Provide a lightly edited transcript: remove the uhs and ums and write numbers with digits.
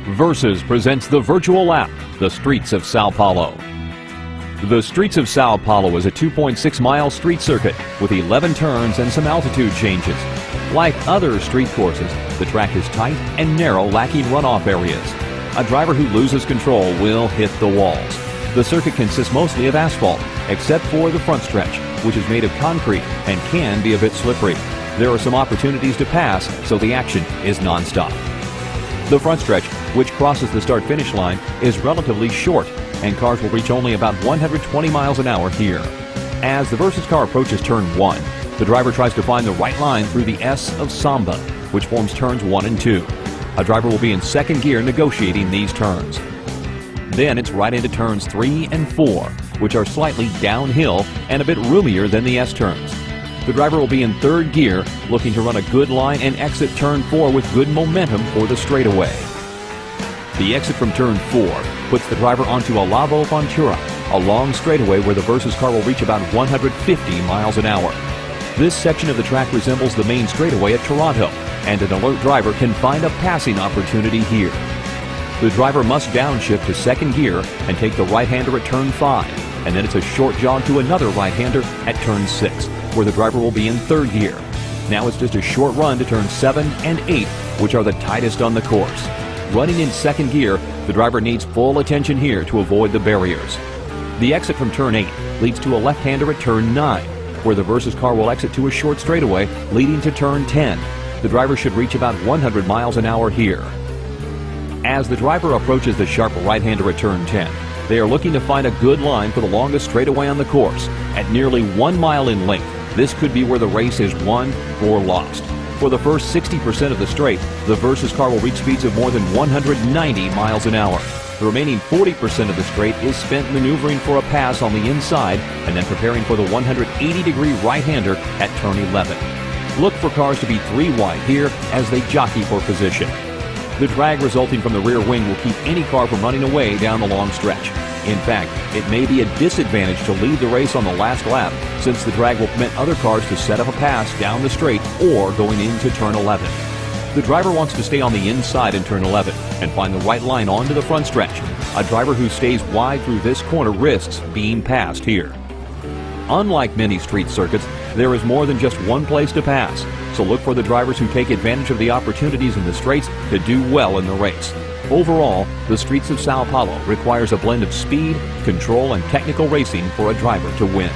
Versus presents the virtual lap, the Streets of São Paulo. The Streets of São Paulo is a 2.6-mile street circuit with 11 turns and some altitude changes. Like other street courses, the track is tight and narrow, lacking runoff areas. A driver who loses control will hit the walls. The circuit consists mostly of asphalt, except for the front stretch, which is made of concrete and can be a bit slippery. There are some opportunities to pass, so the action is non-stop. The front stretch, which crosses the start-finish line, is relatively short, and cars will reach only about 120 miles an hour here. As the versus car approaches turn 1, the driver tries to find the right line through the S of Samba, which forms turns 1 and 2. A driver will be in second gear negotiating these turns. Then it's right into turns 3 and 4, which are slightly downhill and a bit roomier than the S turns. The driver will be in third gear, looking to run a good line and exit turn 4 with good momentum for the straightaway. The exit from turn 4 puts the driver onto Olavo Fontoura, a long straightaway where the versus car will reach about 150 miles an hour. This section of the track resembles the main straightaway at Toronto, and an alert driver can find a passing opportunity here. The driver must downshift to second gear and take the right-hander at turn 5, and then it's a short jog to another right-hander at turn 6, where the driver will be in third gear. Now it's just a short run to turn 7 and 8, which are the tightest on the course. Running in second gear, the driver needs full attention here to avoid the barriers. The exit from turn 8 leads to a left-hander at turn 9, where the versus car will exit to a short straightaway leading to turn 10. The driver should reach about 100 miles an hour here. As the driver approaches the sharp right-hander at turn 10, they are looking to find a good line for the longest straightaway on the course. At nearly 1 mile in length, this could be where the race is won or lost. For the first 60% of the straight, the versus car will reach speeds of more than 190 miles an hour. The remaining 40% of the straight is spent maneuvering for a pass on the inside and then preparing for the 180-degree right-hander at turn 11. Look for cars to be 3 wide here as they jockey for position. The drag resulting from the rear wing will keep any car from running away down the long stretch. In fact, it may be a disadvantage to lead the race on the last lap, since the drag will permit other cars to set up a pass down the straight or going into turn 11. The driver wants to stay on the inside in turn 11 and find the right line onto the front stretch. A driver who stays wide through this corner risks being passed here. Unlike many street circuits, there is more than just one place to pass, so look for the drivers who take advantage of the opportunities in the straights to do well in the race. Overall, the Streets of São Paulo requires a blend of speed, control, and technical racing for a driver to win.